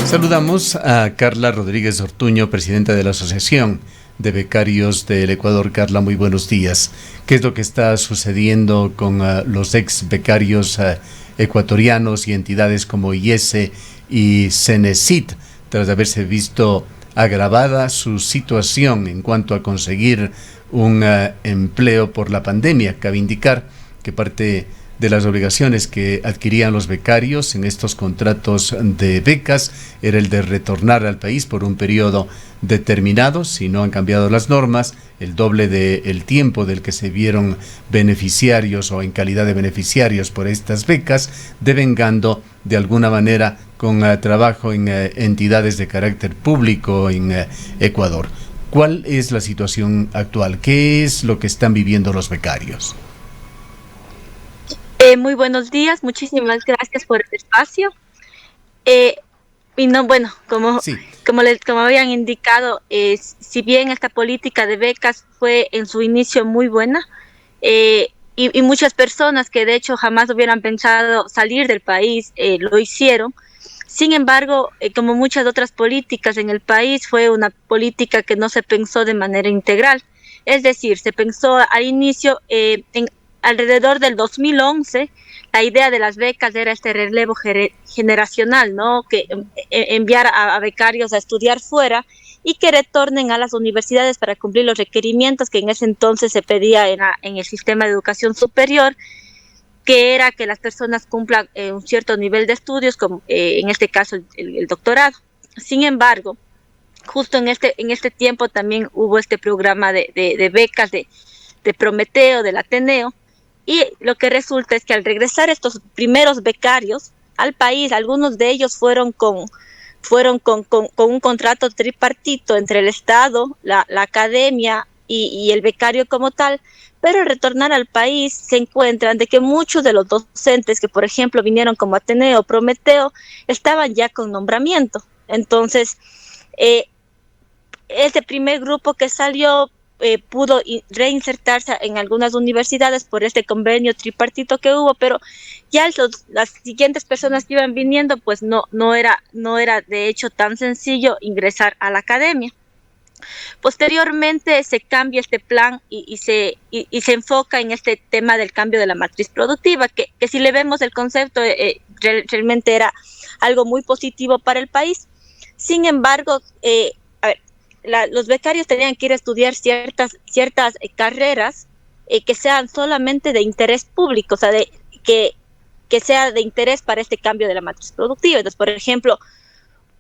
Saludamos a Carla Rodríguez Ortuño, presidenta de la Asociación de Becarios del Ecuador. Carla, muy buenos días. ¿Qué es lo que está sucediendo con los ex becarios ecuatorianos y entidades como IESE y CENESID, tras haberse visto agravada su situación en cuanto a conseguir un empleo por la pandemia? Cabe indicar que parte de las obligaciones que adquirían los becarios en estos contratos de becas era el de retornar al país por un periodo determinado. Si no han cambiado las normas, el doble del tiempo del que se vieron beneficiarios o en calidad de beneficiarios por estas becas, devengando de alguna manera con trabajo en entidades de carácter público en Ecuador. ¿Cuál es la situación actual? ¿Qué es lo que están viviendo los becarios? Muy buenos días, muchísimas gracias por el espacio. Sí. Como habían indicado, si bien esta política de becas fue en su inicio muy buena, y muchas personas que de hecho jamás hubieran pensado salir del país lo hicieron. Sin embargo, como muchas otras políticas en el país, fue una política que no se pensó de manera integral. Es decir, se pensó al inicio alrededor del 2011, la idea de las becas era este relevo generacional, ¿no? Que enviar a becarios a estudiar fuera y que retornen a las universidades para cumplir los requerimientos que en ese entonces se pedía en el sistema de educación superior, que era que las personas cumplan un cierto nivel de estudios, como en este caso el doctorado. Sin embargo, justo en este tiempo también hubo este programa de becas de Prometeo, del Ateneo, y lo que resulta es que al regresar estos primeros becarios al país, algunos de ellos fueron con un contrato tripartito entre el Estado, la academia y el becario como tal, pero al retornar al país se encuentran de que muchos de los docentes que, por ejemplo, vinieron como Ateneo, Prometeo, estaban ya con nombramiento. Entonces, este primer grupo que salió pudo reinsertarse en algunas universidades por este convenio tripartito que hubo, pero ya las siguientes personas que iban viniendo, pues no era de hecho tan sencillo ingresar a la academia. Posteriormente se cambia este plan y se enfoca en este tema del cambio de la matriz productiva, que si le vemos el concepto, realmente era algo muy positivo para el país. Sin embargo, los becarios tenían que ir a estudiar ciertas carreras que sean solamente de interés público, o sea, que sea de interés para este cambio de la matriz productiva. Entonces, por ejemplo,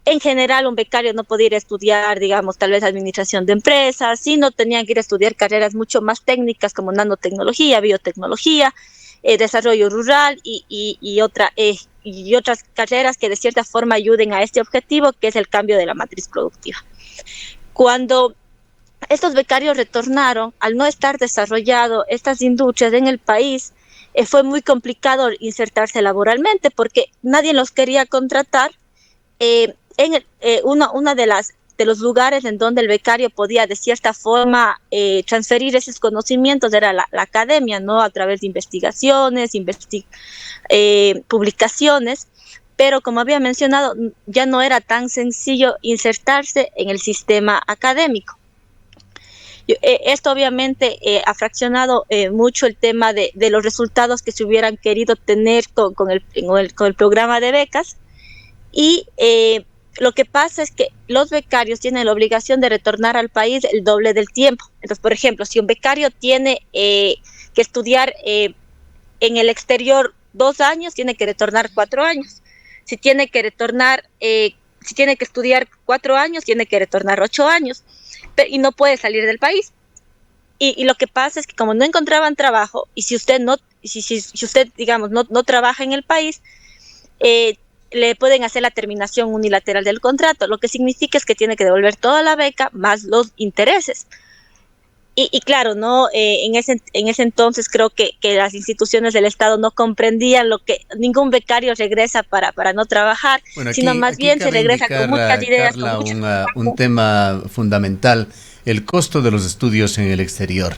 en general un becario no podía ir a estudiar, digamos, tal vez administración de empresas, sino tenían que ir a estudiar carreras mucho más técnicas como nanotecnología, biotecnología, desarrollo rural y otras carreras que de cierta forma ayuden a este objetivo, que es el cambio de la matriz productiva. Cuando estos becarios retornaron, al no estar desarrollado estas industrias en el país, fue muy complicado insertarse laboralmente porque nadie los quería contratar. Uno de los lugares en donde el becario podía de cierta forma transferir esos conocimientos era la academia, ¿no? A través de investigaciones, publicaciones, pero como había mencionado, ya no era tan sencillo insertarse en el sistema académico. Esto obviamente ha fraccionado mucho el tema de los resultados que se hubieran querido tener con el programa de becas, y lo que pasa es que los becarios tienen la obligación de retornar al país el doble del tiempo. Entonces, por ejemplo, si un becario tiene que estudiar en el exterior 2 años, tiene que retornar 4 años. Si tiene que estudiar 4 años, tiene que retornar 8 años, y no puede salir del país. Y lo que pasa es que como no encontraban trabajo, y si usted digamos, no trabaja en el país, le pueden hacer la terminación unilateral del contrato, lo que significa es que tiene que devolver toda la beca más los intereses. Y claro, no en ese entonces creo que las instituciones del Estado no comprendían lo que ningún becario regresa para no trabajar, Bueno, sino más bien se regresa con muchas ideas, Carla, con mucho un tema fundamental: el costo de los estudios en el exterior.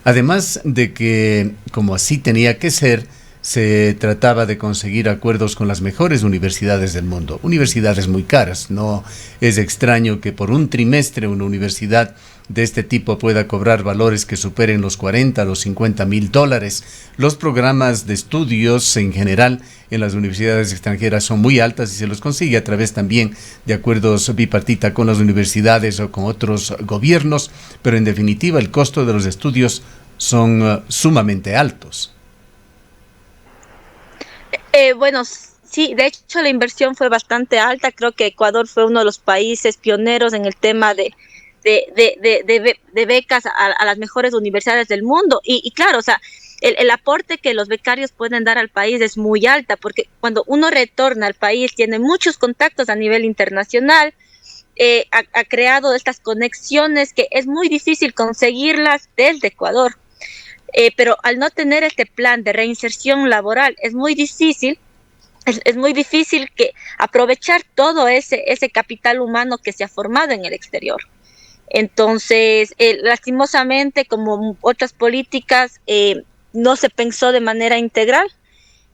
Además de que, como así tenía que ser, se trataba de conseguir acuerdos con las mejores universidades del mundo, universidades muy caras. No es extraño que por un trimestre una universidad de este tipo pueda cobrar valores que superen los 40, los 50 mil dólares. Los programas de estudios en general en las universidades extranjeras son muy altas y se los consigue a través también de acuerdos bipartita con las universidades o con otros gobiernos, pero en definitiva el costo de los estudios son sumamente altos. Bueno, sí, de hecho la inversión fue bastante alta. Creo que Ecuador fue uno de los países pioneros en el tema de becas a las mejores universidades del mundo. Y claro, o sea, el aporte que los becarios pueden dar al país es muy alta, porque cuando uno retorna al país tiene muchos contactos a nivel internacional, ha creado estas conexiones que es muy difícil conseguirlas desde Ecuador. Pero al no tener este plan de reinserción laboral es muy difícil. Es muy difícil que aprovechar todo ese capital humano que se ha formado en el exterior. Entonces, lastimosamente, como otras políticas, no se pensó de manera integral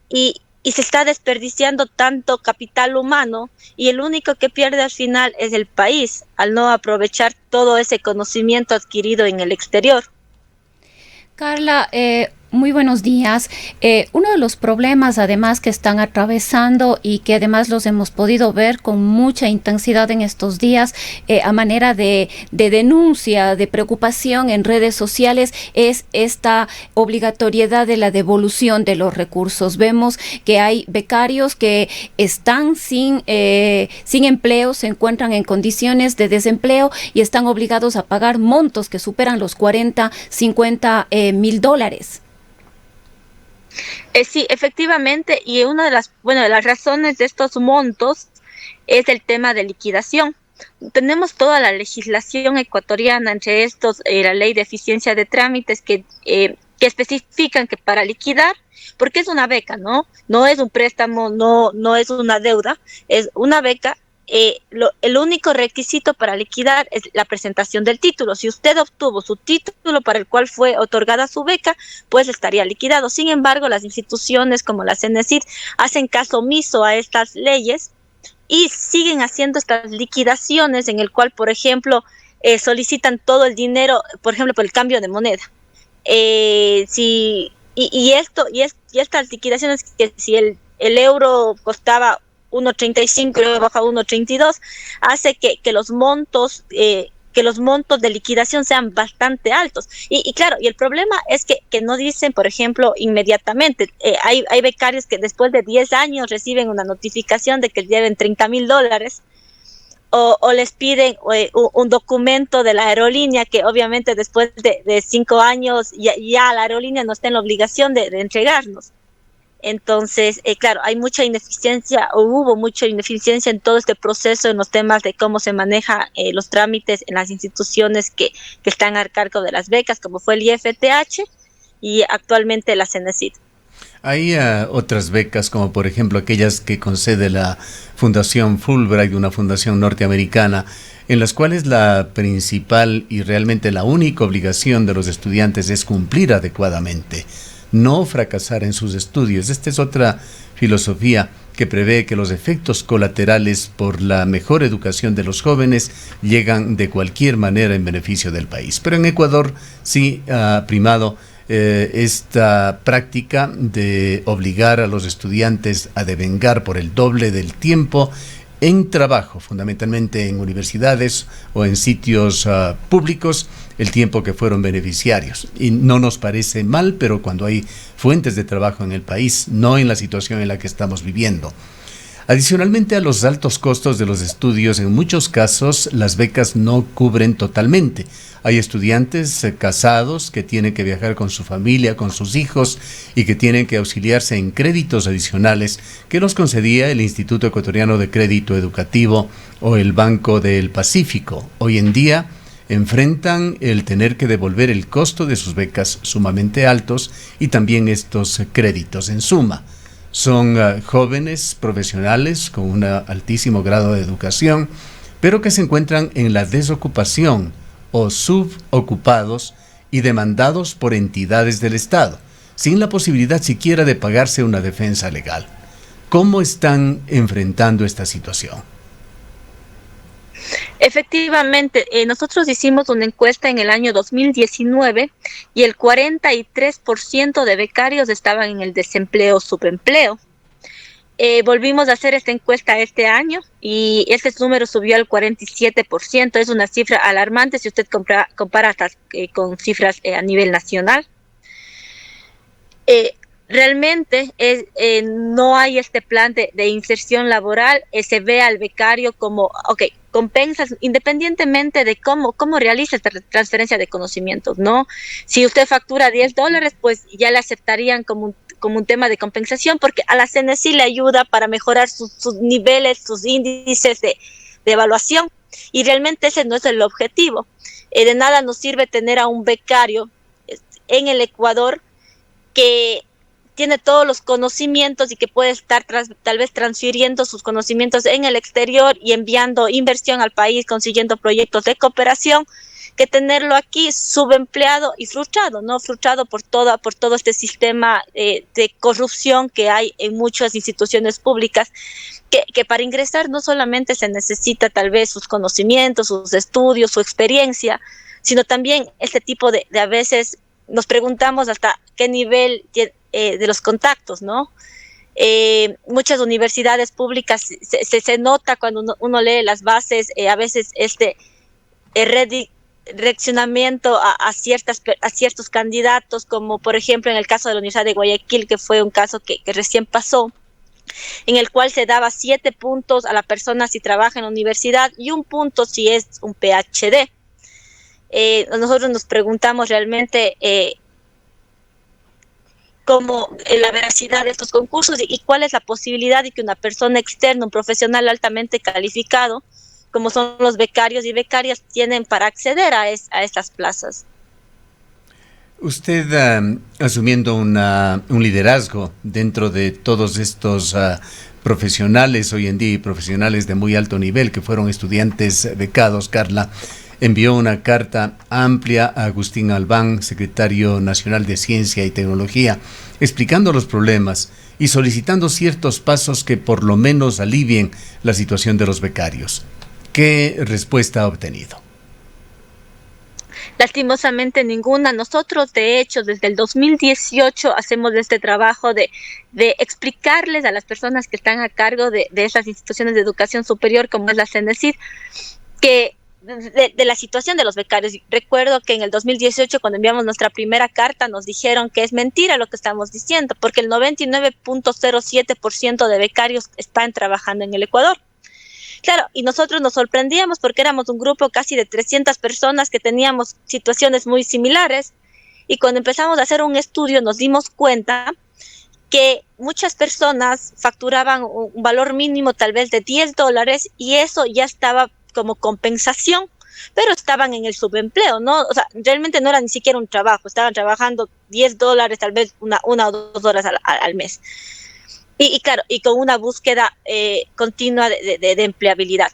y se está desperdiciando tanto capital humano, y el único que pierde al final es el país al no aprovechar todo ese conocimiento adquirido en el exterior. Carla, muy buenos días. Uno de los problemas además que están atravesando y que además los hemos podido ver con mucha intensidad en estos días a manera de denuncia, de preocupación en redes sociales, es esta obligatoriedad de la devolución de los recursos. Vemos que hay becarios que están sin empleo, se encuentran en condiciones de desempleo y están obligados a pagar montos que superan los 40, 50 mil dólares. Sí, efectivamente, y una de las razones de estos montos es el tema de liquidación. Tenemos toda la legislación ecuatoriana, entre estos la ley de eficiencia de trámites que especifican que para liquidar, porque es una beca, no es un préstamo, no es una deuda, es una beca. El único requisito para liquidar es la presentación del título. Si usted obtuvo su título para el cual fue otorgada su beca, pues estaría liquidado. Sin embargo, las instituciones como la CENESID hacen caso omiso a estas leyes y siguen haciendo estas liquidaciones en el cual, por ejemplo, solicitan todo el dinero, por ejemplo, por el cambio de moneda. Estas liquidaciones, que si el euro costaba 1.35 y luego baja a 1.32, hace que los montos de liquidación sean bastante altos. Y claro, y el problema es que no dicen, por ejemplo, inmediatamente. Hay becarios que después de 10 años reciben una notificación de que deben $30,000, o les piden un documento de la aerolínea que obviamente después de 5 años ya la aerolínea no está en la obligación de entregarnos. Entonces, claro, hay mucha ineficiencia, o hubo mucha ineficiencia en todo este proceso, en los temas de cómo se maneja los trámites en las instituciones que están a cargo de las becas, como fue el IFTH y actualmente la CENESID. Hay otras becas, como por ejemplo aquellas que concede la Fundación Fulbright, una fundación norteamericana, en las cuales la principal y realmente la única obligación de los estudiantes es cumplir adecuadamente, no fracasar en sus estudios. Esta es otra filosofía que prevé que los efectos colaterales por la mejor educación de los jóvenes llegan de cualquier manera en beneficio del país. Pero en Ecuador sí ha primado esta práctica de obligar a los estudiantes a devengar por el doble del tiempo en trabajo, fundamentalmente en universidades o en sitios públicos, el tiempo que fueron beneficiarios. Y no nos parece mal, pero cuando hay fuentes de trabajo en el país, no en la situación en la que estamos viviendo. Adicionalmente a los altos costos de los estudios, en muchos casos las becas no cubren totalmente. Hay estudiantes casados que tienen que viajar con su familia, con sus hijos, y que tienen que auxiliarse en créditos adicionales que los concedía el Instituto Ecuatoriano de Crédito Educativo o el Banco del Pacífico. Hoy en día enfrentan el tener que devolver el costo de sus becas sumamente altos y también estos créditos. En suma, son jóvenes profesionales con un altísimo grado de educación, pero que se encuentran en la desocupación o subocupados y demandados por entidades del Estado. sin la posibilidad siquiera de pagarse una defensa legal. ¿Cómo están enfrentando esta situación? Efectivamente, nosotros hicimos una encuesta en el año 2019 y el 43% de becarios estaban en el desempleo o subempleo. Volvimos a hacer esta encuesta este año y este número subió al 47%. Es una cifra alarmante si usted compara con cifras a nivel nacional. Realmente no hay este plan de inserción laboral. Se ve al becario como, compensas independientemente de cómo realiza esta transferencia de conocimientos, ¿no? Si usted factura $10, pues ya le aceptarían como un tema de compensación, porque a la CNSI le ayuda para mejorar sus niveles, sus índices de evaluación, y realmente ese no es el objetivo. De nada nos sirve tener a un becario en el Ecuador que tiene todos los conocimientos y que puede estar tal vez transfiriendo sus conocimientos en el exterior y enviando inversión al país, consiguiendo proyectos de cooperación, que tenerlo aquí subempleado y frustrado, ¿no? Frustrado por todo este sistema de corrupción que hay en muchas instituciones públicas, que para ingresar no solamente se necesita tal vez sus conocimientos, sus estudios, su experiencia, sino también este tipo de a veces nos preguntamos hasta qué nivel de los contactos, ¿no? Muchas universidades públicas se nota cuando uno lee las bases, a veces reaccionamiento a ciertos candidatos, como por ejemplo en el caso de la Universidad de Guayaquil, que fue un caso que recién pasó, en el cual se daba 7 puntos a la persona si trabaja en la universidad y 1 punto si es un PhD. Nosotros nos preguntamos realmente cómo la veracidad de estos concursos y cuál es la posibilidad de que una persona externa, un profesional altamente calificado, como son los becarios y becarias, tienen para acceder a estas plazas. Usted, asumiendo un liderazgo dentro de todos estos profesionales hoy en día y profesionales de muy alto nivel que fueron estudiantes becados, Carla, envió una carta amplia a Agustín Albán, secretario nacional de Ciencia y Tecnología, explicando los problemas y solicitando ciertos pasos que por lo menos alivien la situación de los becarios. ¿Qué respuesta ha obtenido? Lastimosamente ninguna. Nosotros, de hecho, desde el 2018 hacemos este trabajo de explicarles a las personas que están a cargo de esas instituciones de educación superior, como es la CNSID, que de la situación de los becarios. Recuerdo que en el 2018, cuando enviamos nuestra primera carta, nos dijeron que es mentira lo que estamos diciendo, porque el 99.07% de becarios están trabajando en el Ecuador. Claro, y nosotros nos sorprendíamos porque éramos un grupo casi de 300 personas que teníamos situaciones muy similares, y cuando empezamos a hacer un estudio nos dimos cuenta que muchas personas facturaban un valor mínimo tal vez de $10 y eso ya estaba como compensación, pero estaban en el subempleo, ¿no? O sea, realmente no era ni siquiera un trabajo, estaban trabajando $10, tal vez una o 2 horas al mes. Y claro, y con una búsqueda continua de empleabilidad.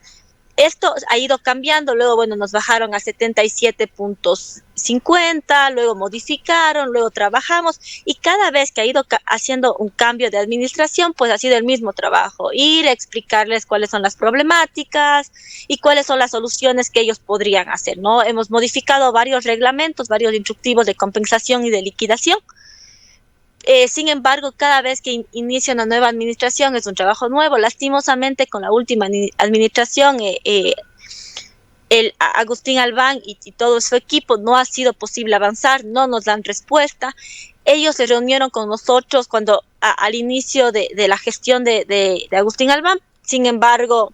Esto ha ido cambiando, luego, bueno, nos bajaron a 77.50, luego modificaron, luego trabajamos, y cada vez que ha ido haciendo un cambio de administración, pues ha sido el mismo trabajo, ir a explicarles cuáles son las problemáticas y cuáles son las soluciones que ellos podrían hacer, ¿no? Hemos modificado varios reglamentos, varios instructivos de compensación y de liquidación. Sin embargo, cada vez que inicia una nueva administración es un trabajo nuevo. Lastimosamente, con la última administración, Agustín Albán y todo su equipo, no ha sido posible avanzar, no nos dan respuesta. Ellos se reunieron con nosotros cuando al inicio de la gestión de Agustín Albán. Sin embargo,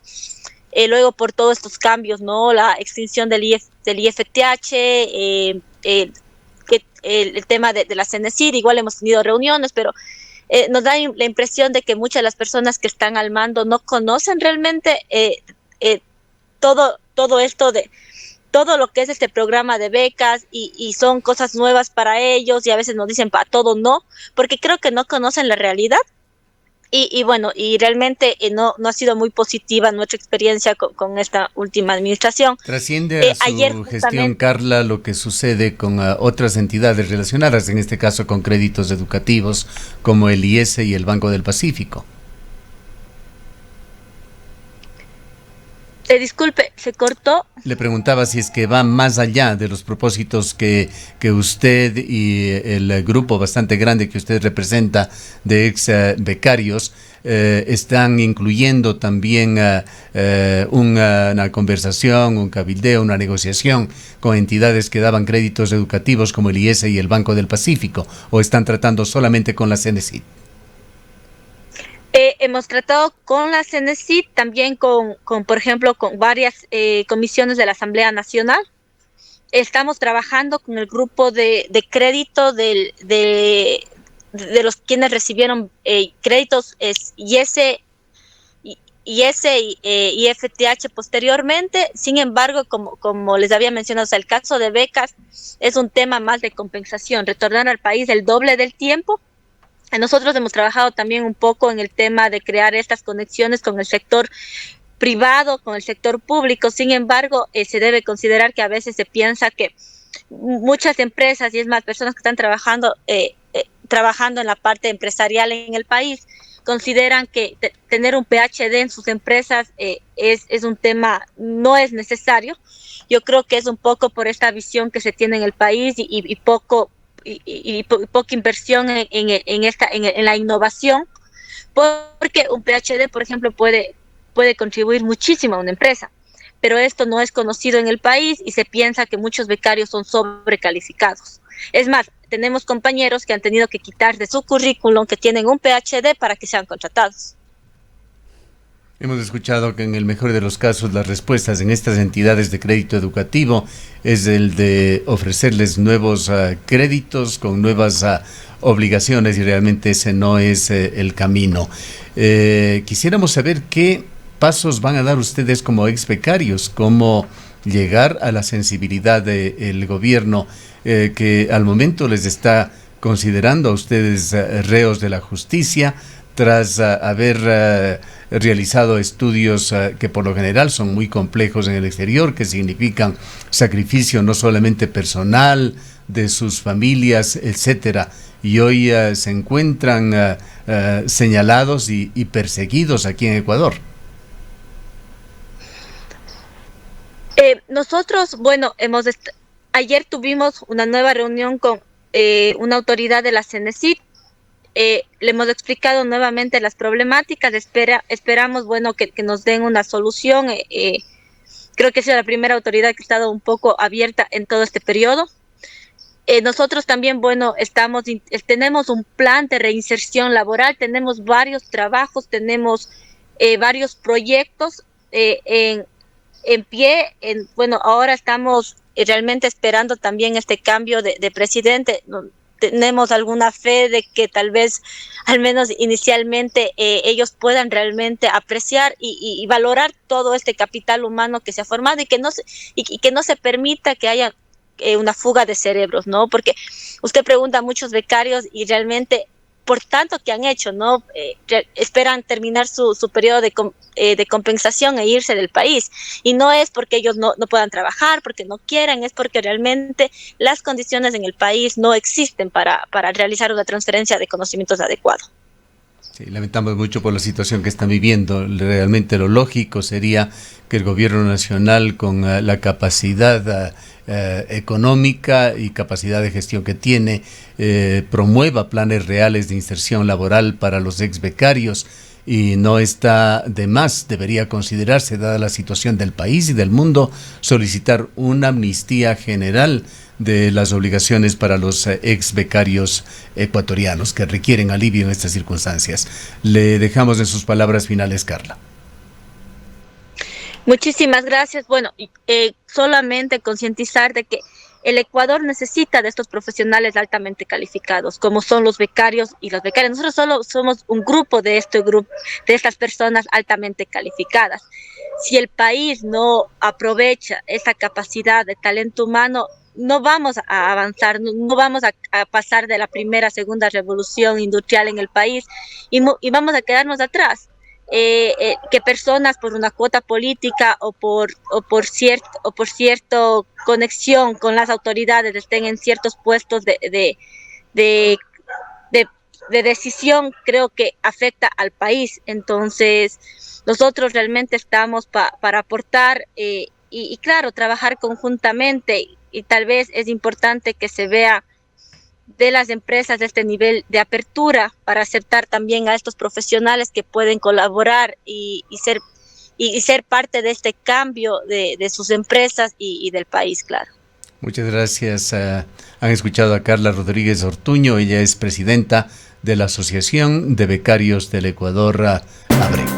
luego por todos estos cambios, ¿no? La extinción del IFTH, el tema de la CNSID, igual hemos tenido reuniones, pero nos da la impresión de que muchas de las personas que están al mando no conocen realmente todo esto de todo lo que es este programa de becas, y son cosas nuevas para ellos, y a veces nos dicen para todo no, porque creo que no conocen la realidad. Y bueno, y realmente no ha sido muy positiva nuestra experiencia con esta última administración. ¿Trasciende a Ayer su gestión, justamente, Carla, lo que sucede con otras entidades relacionadas, en este caso con créditos educativos, como el IES y el Banco del Pacífico? disculpe, se cortó. Le preguntaba si es que va más allá de los propósitos que usted y el grupo bastante grande que usted representa de ex becarios están incluyendo también una conversación, un cabildeo, una negociación con entidades que daban créditos educativos como el IES y el Banco del Pacífico, o están tratando solamente con la CENESID. Hemos tratado con la CNECID, también por ejemplo, con varias comisiones de la Asamblea Nacional. Estamos trabajando con el grupo de crédito de los quienes recibieron créditos y FTH posteriormente. Sin embargo, como les había mencionado, o sea, el caso de becas es un tema más de compensación, retornar al país el doble del tiempo. Nosotros hemos trabajado también un poco en el tema de crear estas conexiones con el sector privado, con el sector público. Sin embargo, se debe considerar que a veces se piensa que muchas empresas, y es más, personas que están trabajando en la parte empresarial en el país, consideran que tener un PhD en sus empresas es un tema, no es necesario. Yo creo que es un poco por esta visión que se tiene en el país y poca inversión en la innovación, porque un PhD, por ejemplo, puede contribuir muchísimo a una empresa, pero esto no es conocido en el país y se piensa que muchos becarios son sobrecalificados. Es más, tenemos compañeros que han tenido que quitar de su currículum que tienen un PhD para que sean contratados. Hemos escuchado que en el mejor de los casos las respuestas en estas entidades de crédito educativo es el de ofrecerles nuevos créditos con nuevas obligaciones, y realmente ese no es el camino. Quisiéramos saber qué pasos van a dar ustedes como ex becarios, cómo llegar a la sensibilidad del gobierno que al momento les está considerando a ustedes reos de la justicia tras haber realizado estudios que por lo general son muy complejos en el exterior, que significan sacrificio no solamente personal, de sus familias, etcétera, y hoy se encuentran señalados y perseguidos aquí en Ecuador. Nosotros, bueno, ayer tuvimos una nueva reunión con una autoridad de la CNECID. Le hemos explicado nuevamente las problemáticas. Esperamos, bueno, que nos den una solución. Creo que ha sido la primera autoridad que ha estado un poco abierta en todo este periodo. Nosotros también, bueno, tenemos un plan de reinserción laboral, tenemos varios trabajos, tenemos varios proyectos en pie. Bueno, ahora estamos realmente esperando también este cambio de presidente. Tenemos alguna fe de que tal vez, al menos inicialmente, ellos puedan realmente apreciar y valorar todo este capital humano que se ha formado y que no se permita que haya una fuga de cerebros, ¿no? Porque usted pregunta a muchos becarios y realmente, por tanto que han hecho, ¿no? Esperan terminar su periodo de compensación e irse del país. Y no es porque ellos no puedan trabajar, porque no quieran, es porque realmente las condiciones en el país no existen para realizar una transferencia de conocimientos adecuado. Sí, lamentamos mucho por la situación que están viviendo. Realmente lo lógico sería que el gobierno nacional, con la capacidad económica y capacidad de gestión que tiene, promueva planes reales de inserción laboral para los ex becarios, y no está de más, debería considerarse, dada la situación del país y del mundo, solicitar una amnistía general de las obligaciones para los ex becarios ecuatorianos que requieren alivio en estas circunstancias. Le dejamos en sus palabras finales, Carla. Muchísimas gracias. Bueno, solamente concientizar de que el Ecuador necesita de estos profesionales altamente calificados, como son los becarios y las becarias. Nosotros solo somos un grupo de estas personas altamente calificadas. Si el país no aprovecha esa capacidad de talento humano, no vamos a avanzar, no vamos a pasar de la primera, segunda revolución industrial en el país y vamos a quedarnos atrás. Que personas por una cuota política o por cierto conexión con las autoridades estén en ciertos puestos de decisión, creo que afecta al país. Entonces nosotros realmente estamos para aportar y claro, trabajar conjuntamente, y tal vez es importante que se vea de las empresas de este nivel de apertura para aceptar también a estos profesionales que pueden colaborar y ser parte de este cambio de sus empresas y del país, claro. Muchas gracias. Han escuchado a Carla Rodríguez Ortuño, ella es presidenta de la Asociación de Becarios del Ecuador, ABREC.